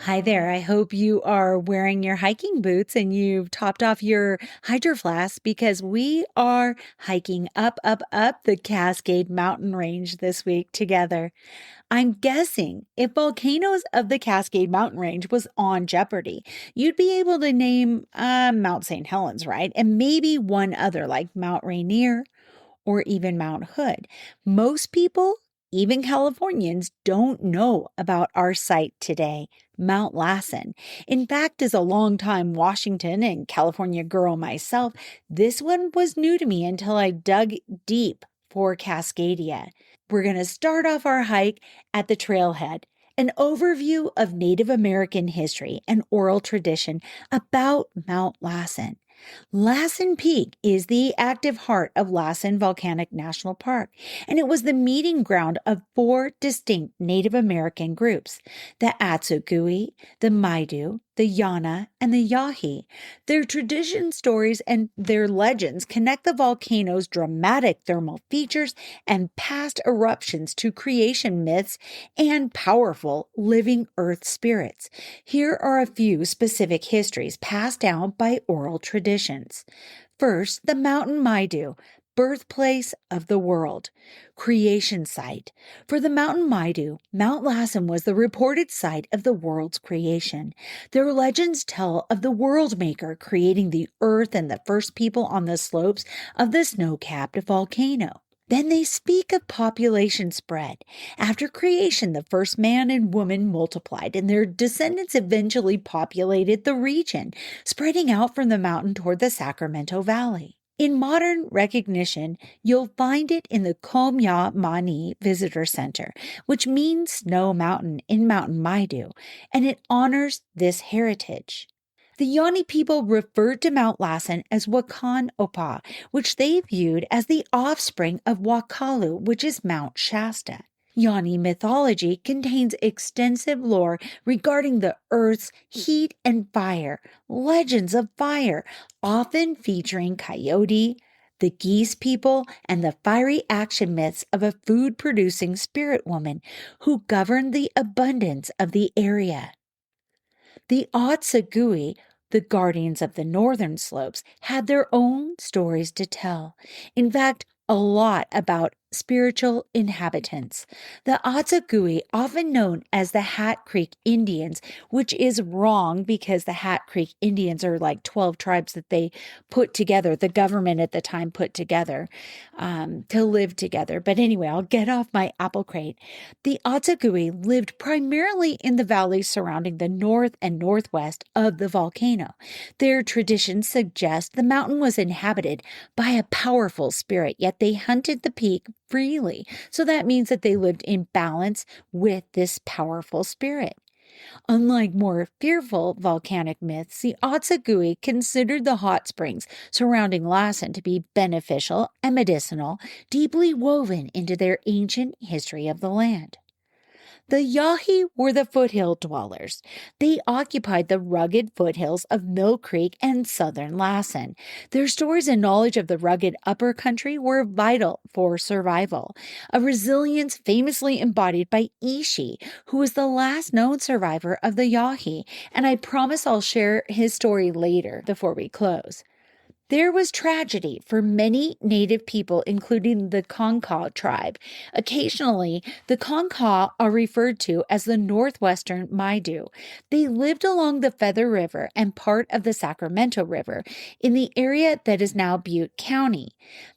Hi there. I hope you are wearing your hiking boots and you've topped off your hydro flask because we are hiking up the Cascade Mountain Range this week together. I'm guessing if Volcanoes of the Cascade Mountain Range was on Jeopardy, you'd be able to name Mount St. Helens, right? And maybe one other like Mount Rainier or even Mount Hood. Most people, even Californians, don't know about our site today, Mount Lassen. In fact, as a longtime Washington and California girl myself, this one was new to me until I dug deep for Cascadia. We're going to start off our hike at the trailhead. An overview of Native American history and oral tradition about Mount Lassen. Lassen Peak is the active heart of Lassen Volcanic National Park, and it was the meeting ground of four distinct Native American groups, the Atsugewi, the Maidu, the Yana, and the Yahi. Their tradition stories and their legends connect the volcano's dramatic thermal features and past eruptions to creation myths and powerful living earth spirits. Here are a few specific histories passed down by oral traditions. First, the mountain Maidu, birthplace of the world, creation site. For the mountain Maidu, Mount Lassen was the reported site of the world's creation. Their legends tell of the world maker creating the earth and the first people on the slopes of the snow-capped volcano. Then they speak of population spread. After creation, the first man and woman multiplied, and their descendants eventually populated the region, spreading out from the mountain toward the Sacramento Valley. In modern recognition, you'll find it in the Komya Mani Visitor Center, which means Snow Mountain in Mountain Maidu, and it honors this heritage. The Yana people referred to Mount Lassen as Wahkanopa, which they viewed as the offspring of Wakalu, which is Mount Shasta. Yana mythology contains extensive lore regarding the earth's heat and fire, legends of fire, often featuring Coyote, the Geese People, and the fiery action myths of a food-producing spirit woman who governed the abundance of the area. The Atsugewi, the guardians of the northern slopes, had their own stories to tell. In fact, a lot about spiritual inhabitants. The Atsugewi, often known as the Hat Creek Indians, which is wrong because the Hat Creek Indians are like 12 tribes that they put together, the government at the time put together to live together. But anyway, I'll get off my apple crate. The Atsugewi lived primarily in the valleys surrounding the north and northwest of the volcano. Their traditions suggest the mountain was inhabited by a powerful spirit, yet they hunted the peak freely. So that means that they lived in balance with this powerful spirit. Unlike more fearful volcanic myths, the Atsugewi considered the hot springs surrounding Lassen to be beneficial and medicinal, deeply woven into their ancient history of the land. The Yahi were the foothill dwellers. They occupied the rugged foothills of Mill Creek and southern Lassen. Their stories and knowledge of the rugged upper country were vital for survival, a resilience famously embodied by Ishi, who was the last known survivor of the Yahi, and I promise I'll share his story later before we close. There was tragedy for many native people, including the Concaw tribe. Occasionally, the Concaw are referred to as the Northwestern Maidu. They lived along the Feather River and part of the Sacramento River in the area that is now Butte County.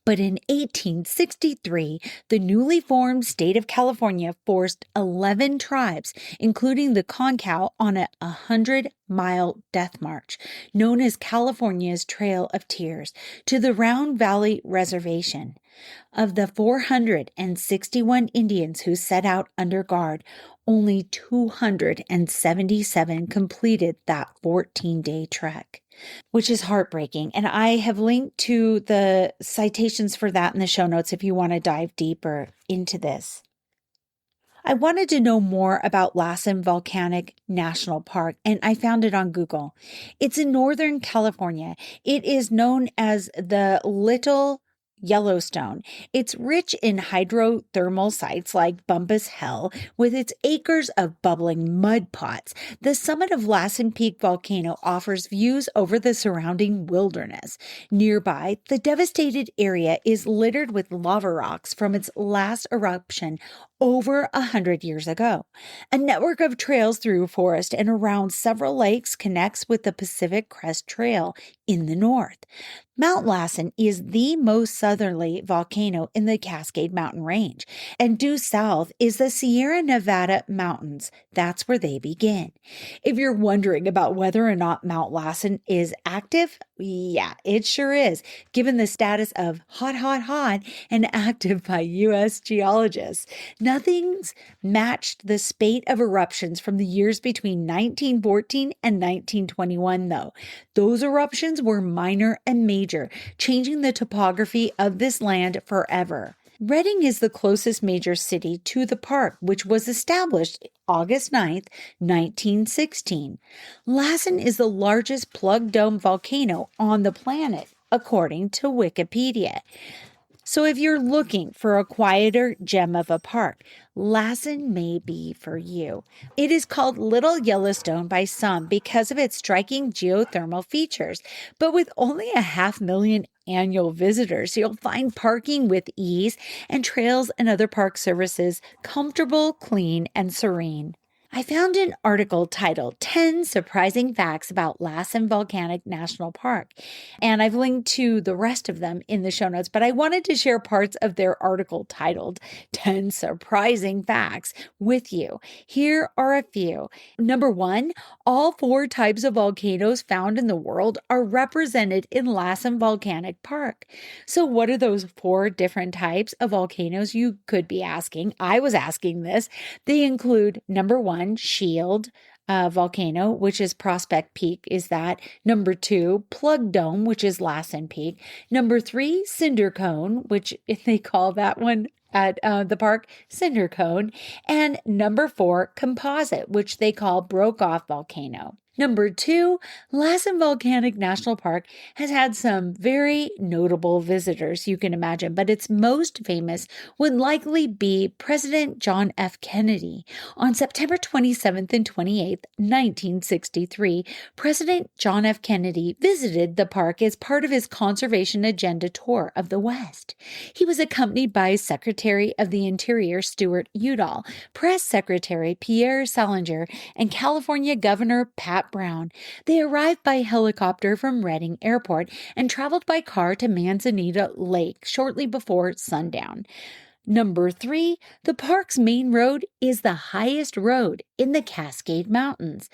But in 1863, the newly formed state of California forced 11 tribes, including the Concaw, on a 100-mile death march, known as California's Trail of Tears, to the Round Valley Reservation. Of the 461 Indians who set out under guard, only 277 completed that 14-day trek, which is heartbreaking. And I have linked to the citations for that in the show notes if you want to dive deeper into this. I wanted to know more about Lassen Volcanic National Park, and I found it on Google. It's in Northern California. It is known as the Little Yellowstone. It's rich in hydrothermal sites like Bumpus Hell, with its acres of bubbling mud pots. The summit of Lassen Peak volcano offers views over the surrounding wilderness. Nearby, the devastated area is littered with lava rocks from its last eruption over 100 years ago. A network of trails through forest and around several lakes connects with the Pacific Crest Trail in the north. Mount Lassen is the most southerly volcano in the Cascade Mountain Range, and due south is the Sierra Nevada Mountains. That's where they begin. If you're wondering about whether or not Mount Lassen is active, yeah, it sure is, given the status of hot, hot, hot and active by U.S. geologists. Nothing's matched the spate of eruptions from the years between 1914 and 1921, though. Those eruptions were minor and major, changing the topography of this land forever. Redding is the closest major city to the park, which was established August 9th, 1916. Lassen is the largest plug dome volcano on the planet, according to Wikipedia. So if you're looking for a quieter gem of a park, Lassen may be for you. It is called Little Yellowstone by some because of its striking geothermal features, but with only 500,000 annual visitors, you'll find parking with ease and trails and other park services comfortable, clean, and serene. I found an article titled 10 Surprising Facts About Lassen Volcanic National Park, and I've linked to the rest of them in the show notes, but I wanted to share parts of their article titled 10 Surprising Facts with you. Here are a few. Number 1, all 4 types of volcanoes found in the world are represented in Lassen Volcanic Park. So what are those 4 different types of volcanoes, you could be asking? I was asking this. They include number 1, shield volcano, which is Prospect Peak, is that. Number 2, plug dome, which is Lassen Peak. Number 3, cinder cone, which they call that one at the park cinder cone. And number 4, composite, which they call broke off volcano. Number 2, Lassen Volcanic National Park has had some very notable visitors, you can imagine, but its most famous would likely be President John F. Kennedy. On September 27th and 28th, 1963, President John F. Kennedy visited the park as part of his Conservation Agenda tour of the West. He was accompanied by Secretary of the Interior Stuart Udall, Press Secretary Pierre Salinger, and California Governor Pat Brown. They arrived by helicopter from Redding Airport and traveled by car to Manzanita Lake shortly before sundown. Number 3, the park's main road is the highest road in the Cascade Mountains.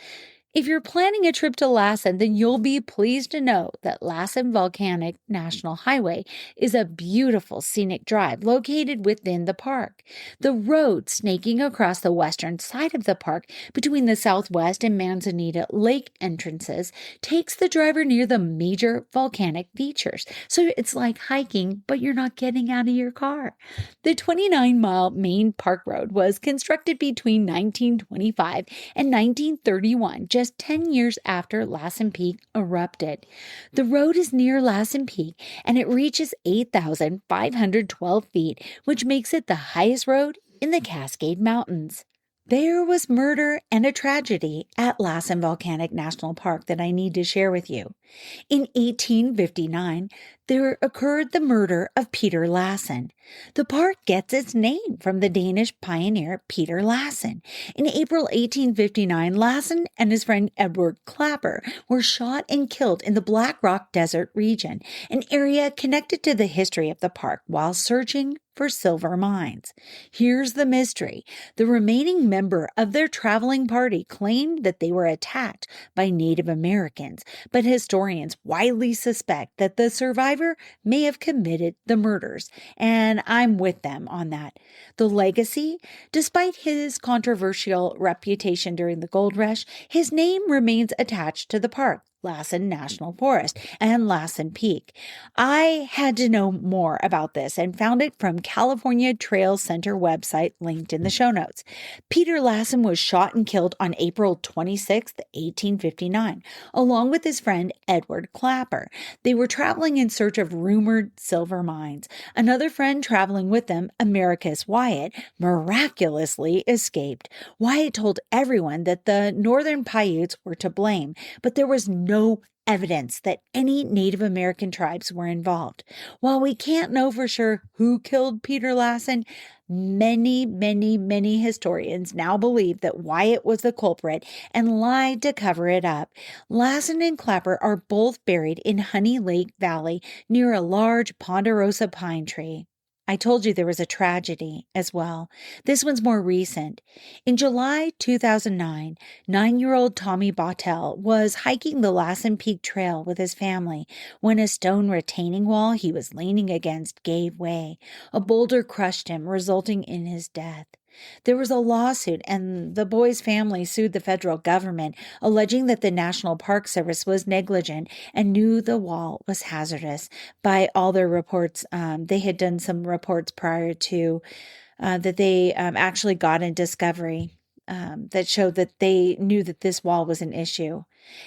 If you're planning a trip to Lassen, then you'll be pleased to know that Lassen Volcanic National Highway is a beautiful scenic drive located within the park. The road snaking across the western side of the park between the Southwest and Manzanita Lake entrances takes the driver near the major volcanic features. So it's like hiking, but you're not getting out of your car. The 29-mile main park road was constructed between 1925 and 1931, just 10 years after Lassen Peak erupted. The road is near Lassen Peak and it reaches 8,512 feet, which makes it the highest road in the Cascade Mountains. There was murder and a tragedy at Lassen Volcanic National Park that I need to share with you. In 1859, there occurred the murder of Peter Lassen. The park gets its name from the Danish pioneer Peter Lassen. In April 1859, Lassen and his friend Edward Clapper were shot and killed in the Black Rock Desert region, an area connected to the history of the park, while searching for silver mines. Here's the mystery. The remaining member of their traveling party claimed that they were attacked by Native Americans, but historians widely suspect that the survivor may have committed the murders, and I'm with them on that. The legacy, despite his controversial reputation during the gold rush, his name remains attached to the park, Lassen National Forest and Lassen Peak. I had to know more about this and found it from California Trail Center website linked in the show notes. Peter Lassen was shot and killed on April 26, 1859, along with his friend Edward Clapper. They were traveling in search of rumored silver mines. Another friend traveling with them, Americus Wyatt, miraculously escaped. Wyatt told everyone that the Northern Paiutes were to blame, but there was no evidence that any Native American tribes were involved. While we can't know for sure who killed Peter Lassen, many historians now believe that Wyatt was the culprit and lied to cover it up. Lassen and Clapper are both buried in Honey Lake Valley near a large ponderosa pine tree. I told you there was a tragedy as well. This one's more recent. In July 2009, 9-year-old Tommy Bottel was hiking the Lassen Peak Trail with his family when a stone retaining wall he was leaning against gave way. A boulder crushed him, resulting in his death. There was a lawsuit, and the boy's family sued the federal government, alleging that the National Park Service was negligent and knew the wall was hazardous. By all their reports, they had done some reports prior to that they actually got in discovery that showed that they knew that this wall was an issue.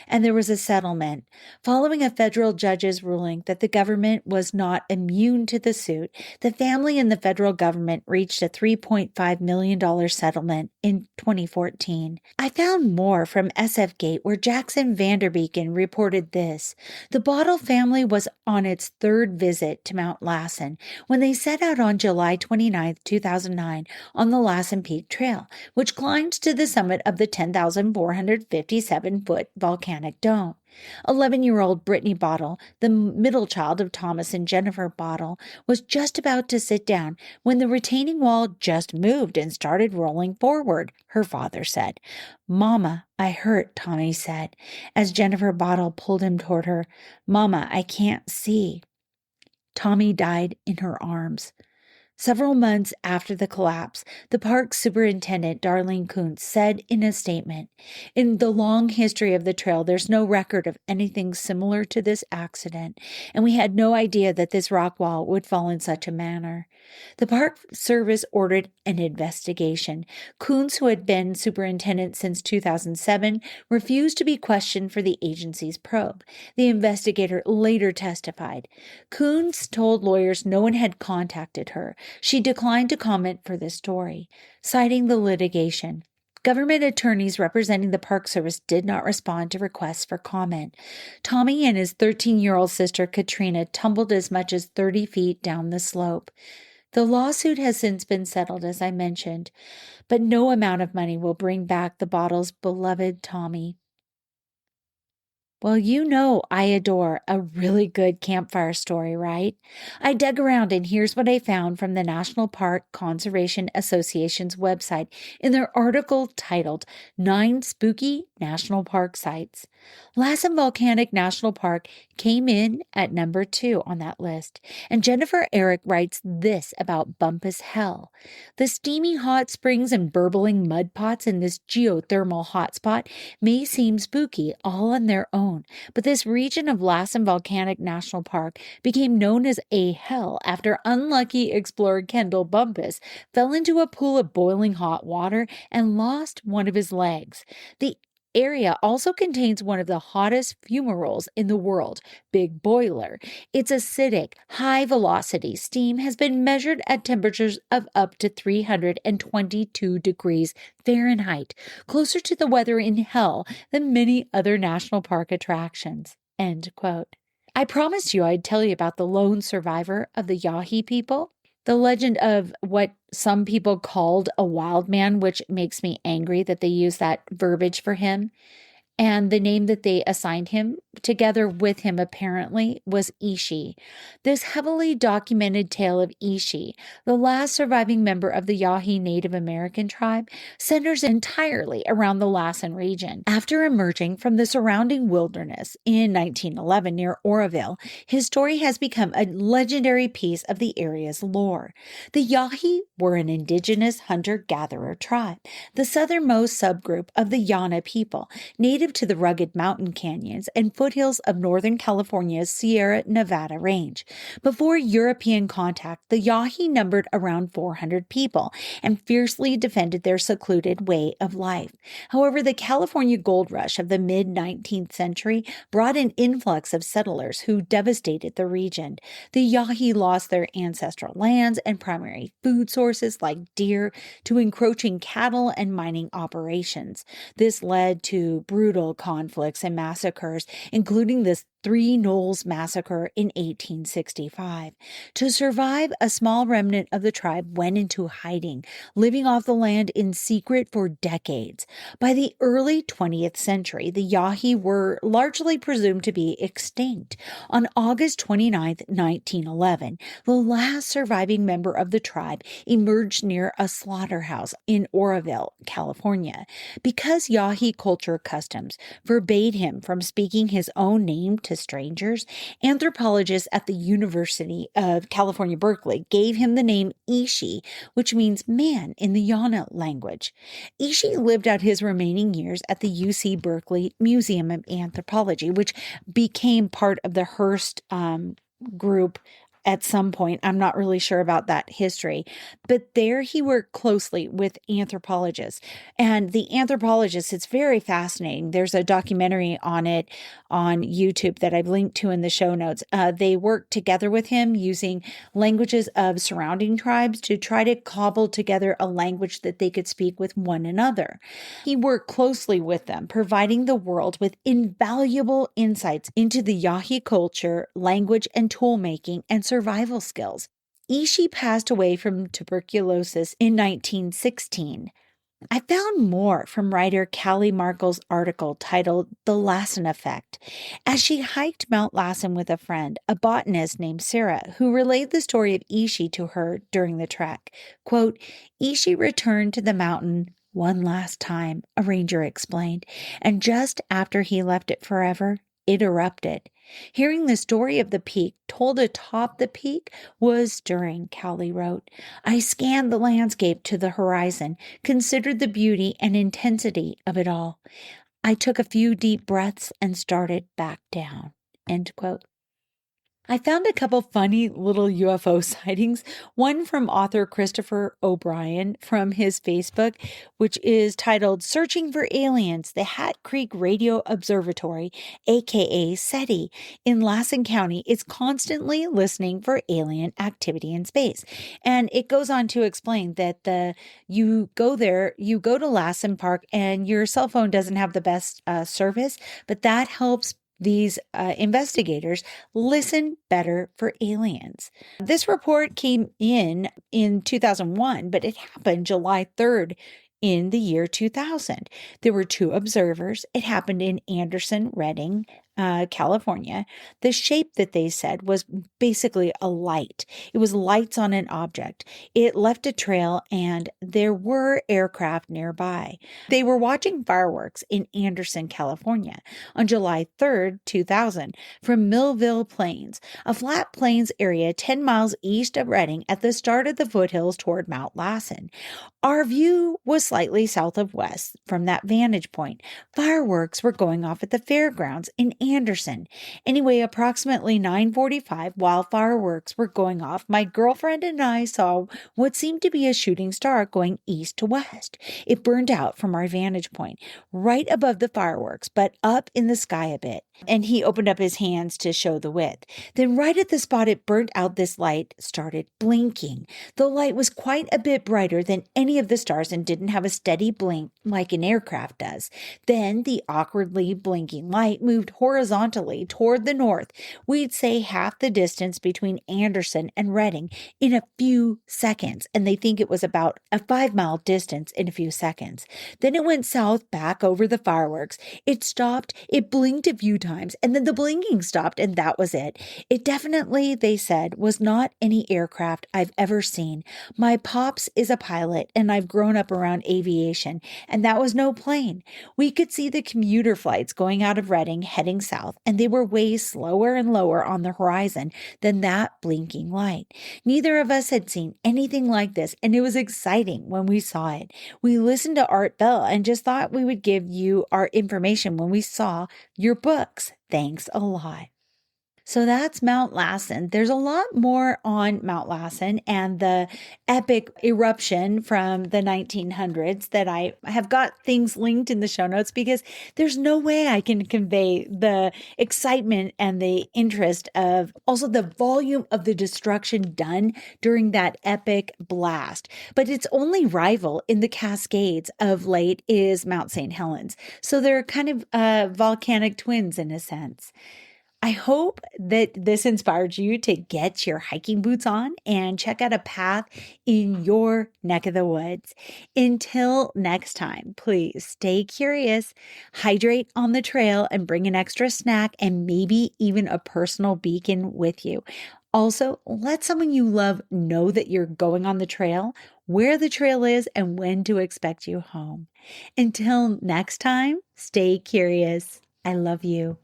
And there was a settlement. Following a federal judge's ruling that the government was not immune to the suit, the family and the federal government reached a $3.5 million settlement in 2014. I found more from SF Gate, where Jackson Vanderbeeken reported this. The Bottle family was on its third visit to Mount Lassen when they set out on July 29, 2009 on the Lassen Peak Trail, which climbs to the summit of the 10,457-foot volcanic dome. 11-year-old Brittany Bottle, the middle child of Thomas and Jennifer Bottle, was just about to sit down when the retaining wall just moved and started rolling forward, her father said. "Mama, I hurt," Tommy said, as Jennifer Bottle pulled him toward her. "Mama, I can't see." Tommy died in her arms. Several months after the collapse, the park superintendent, Darlene Kuntz, said in a statement, "In the long history of the trail, there's no record of anything similar to this accident, and we had no idea that this rock wall would fall in such a manner." The Park Service ordered an investigation. Kuntz, who had been superintendent since 2007, refused to be questioned for the agency's probe. The investigator later testified. Kuntz told lawyers no one had contacted her. She declined to comment for this story, citing the litigation. Government attorneys representing the Park Service did not respond to requests for comment. Tommy and his 13-year-old sister Katrina tumbled as much as 30 feet down the slope. The lawsuit has since been settled, as I mentioned, but no amount of money will bring back the Bottle's beloved Tommy. Well, you know I adore a really good campfire story, right? I dug around, and here's what I found from the National Park Conservation Association's website in their article titled 9 Spooky National Park Sites. Lassen Volcanic National Park came in at number 2 on that list, and Jennifer Eric writes this about Bumpus Hell. The steamy hot springs and burbling mud pots in this geothermal hotspot may seem spooky all on their own, but this region of Lassen Volcanic National Park became known as a hell after unlucky explorer Kendall Bumpus fell into a pool of boiling hot water and lost one of his legs. The area also contains one of the hottest fumaroles in the world, Big Boiler. Its acidic, high-velocity steam has been measured at temperatures of up to 322 degrees Fahrenheit, closer to the weather in hell than many other national park attractions. End quote. I promised you I'd tell you about the lone survivor of the Yahi people. The legend of what some people called a wild man, which makes me angry that they use that verbiage for him. And the name that they assigned him, together with him apparently, was Ishi. This heavily documented tale of Ishi, the last surviving member of the Yahi Native American tribe, centers entirely around the Lassen region. After emerging from the surrounding wilderness in 1911 near Oroville, his story has become a legendary piece of the area's lore. The Yahi were an indigenous hunter-gatherer tribe, the southernmost subgroup of the Yana people, native native to the rugged mountain canyons and foothills of Northern California's Sierra Nevada range. Before European contact, the Yahi numbered around 400 people and fiercely defended their secluded way of life. However, the California gold rush of the mid-19th century brought an influx of settlers who devastated the region. The Yahi lost their ancestral lands and primary food sources like deer to encroaching cattle and mining operations. This led to brutal conflicts and massacres, including the Three Knolls Massacre in 1865. To survive, a small remnant of the tribe went into hiding, living off the land in secret for decades. By the early 20th century, the Yahi were largely presumed to be extinct. On August 29, 1911, the last surviving member of the tribe emerged near a slaughterhouse in Oroville, California. Because Yahi culture customs forbade him from speaking his own name to strangers, anthropologists at the University of California, Berkeley gave him the name Ishi, which means man in the Yana language. Ishi lived out his remaining years at the UC Berkeley Museum of Anthropology, which became part of the Hearst group at some point. I'm not really sure about that history, but there he worked closely with anthropologists. And the anthropologists, it's very fascinating. There's a documentary on it on YouTube that I've linked to in the show notes. They worked together with him using languages of surrounding tribes to try to cobble together a language that they could speak with one another. He worked closely with them, providing the world with invaluable insights into the Yahi culture, language, and tool making and survival skills. Ishi passed away from tuberculosis in 1916. I found more from writer Callie Markle's article titled The Lassen Effect. As she hiked Mount Lassen with a friend, a botanist named Sarah, who relayed the story of Ishi to her during the trek. Quote, Ishi returned to the mountain one last time, a ranger explained, and just after he left it forever, it erupted. Hearing the story of the peak told atop the peak was stirring, Cowley wrote. I scanned the landscape to the horizon, considered the beauty and intensity of it all. I took a few deep breaths and started back down. End quote. I found a couple funny little UFO sightings, one from author Christopher O'Brien from his Facebook, which is titled Searching for Aliens, the Hat Creek Radio Observatory, aka SETI, in Lassen County is constantly listening for alien activity in space. And it goes on to explain that you go to Lassen Park and your cell phone doesn't have the best service, but that helps these investigators listen better for aliens. This report came in 2001, but it happened July 3rd in the year 2000. There were two observers. It happened in Anderson, Redding, California. The shape that they said was basically a light. It was lights on an object. It left a trail and there were aircraft nearby. They were watching fireworks in Anderson, California on July 3rd, 2000 from Millville Plains, a flat plains area 10 miles east of Redding at the start of the foothills toward Mount Lassen. Our view was slightly south of west from that vantage point. Fireworks were going off at the fairgrounds in Anderson. Anyway, approximately 9:45, while fireworks were going off, my girlfriend and I saw what seemed to be a shooting star going east to west. It burned out from our vantage point, right above the fireworks, but up in the sky a bit. And he opened up his hands to show the width. Then right at the spot it burnt out, this light started blinking. The light was quite a bit brighter than any of the stars and didn't have a steady blink like an aircraft does. Then the awkwardly blinking light moved horizontally toward the north. We'd say half the distance between Anderson and Redding in a few seconds, and they think it was about a 5-mile distance in a few seconds. Then it went south back over the fireworks. It stopped, it blinked a few times, and then the blinking stopped, and that was it. It definitely, they said, was not any aircraft I've ever seen. My pops is a pilot, and I've grown up around aviation, and that was no plane. We could see the commuter flights going out of Redding, heading heading south, and they were way slower and lower on the horizon than that blinking light. Neither of us had seen anything like this, and it was exciting when we saw it. We listened to Art Bell and just thought we would give you our information when we saw your books. Thanks a lot. So that's Mount Lassen. There's a lot more on Mount Lassen and the epic eruption from the 1900s that I have got things linked in the show notes because there's no way I can convey the excitement and the interest of also the volume of the destruction done during that epic blast. But its only rival in the Cascades of late is Mount St. Helens. So they're kind of volcanic twins in a sense. I hope that this inspired you to get your hiking boots on and check out a path in your neck of the woods. Until next time, please stay curious, hydrate on the trail, and bring an extra snack and maybe even a personal beacon with you. Also, let someone you love know that you're going on the trail, where the trail is, and when to expect you home. Until next time, stay curious. I love you.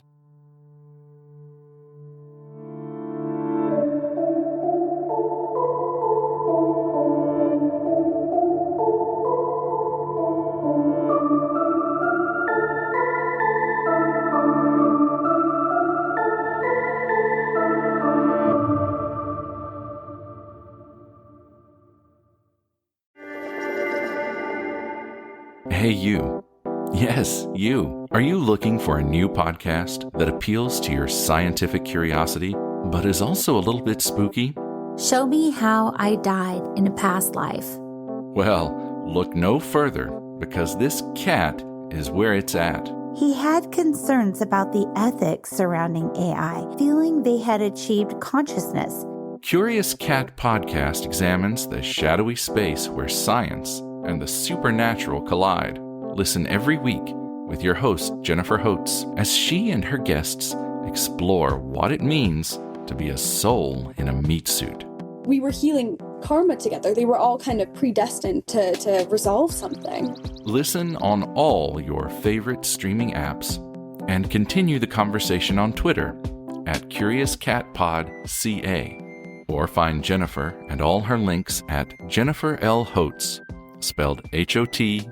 Hey, you. Yes, you. Are you looking for a new podcast that appeals to your scientific curiosity, but is also a little bit spooky? Show me how I died in a past life. Well, look no further, because this cat is where it's at. He had concerns about the ethics surrounding AI, feeling they had achieved consciousness. Curious Cat Podcast examines the shadowy space where science and the supernatural collide. Listen every week with your host, Jennifer Holtz, as she and her guests explore what it means to be a soul in a meat suit. We were healing karma together. They were all kind of predestined to resolve something. Listen on all your favorite streaming apps and continue the conversation on Twitter at CuriousCatPodCA, or find Jennifer and all her links at Jennifer L. Holtz, spelled HOTES.com.